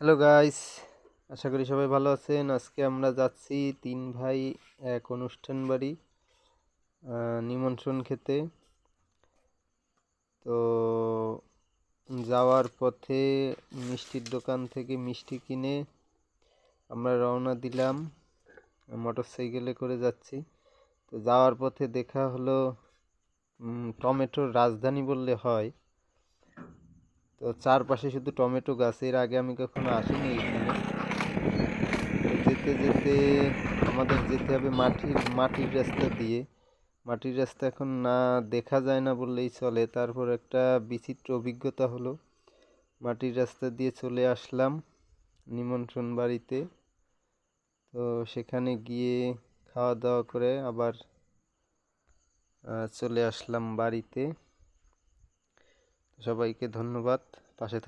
Hello guys, আশা করি সবাই ভালো আছেন। আজকে আমরা যাচ্ছি তিন ভাই এক অনুষ্ঠান বাড়ি নিমন্ত্রণ খেতে। তো যাওয়ার পথে মিষ্টির দোকান থেকে মিষ্টি কিনে আমরা রওনা দিলাম। মোটর সাইকেলে করে যাচ্ছি। তো যাওয়ার পথে দেখা হলো টমেটোর রাজধানী বললে হয়। তো চারপাশে শুধু টমেটো গাছ, এর আগে আমি কখনো আসিনি এখানে। তো যেতে যেতে আমাদের যেতে হবে মাটির রাস্তা দিয়ে। মাটির রাস্তা এখন না দেখা যায় না বললেই চলে। তারপর একটা বিচিত্র অভিজ্ঞতা হলো, মাটির রাস্তা দিয়ে চলে আসলাম নিমন্ত্রণ বাড়িতে। তো সেখানে গিয়ে খাওয়া দাওয়া করে আবার চলে আসলাম বাড়িতে। সবাইকে ধন্যবাদ পাশে